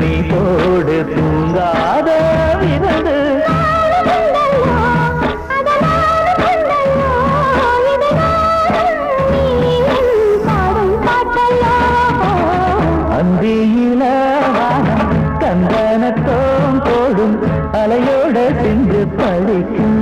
நீ போடு தூங்காத விருந்து அந்தியில வானம் கந்தனத்தோம் போடும் அலையோட சென்று படிக்கும்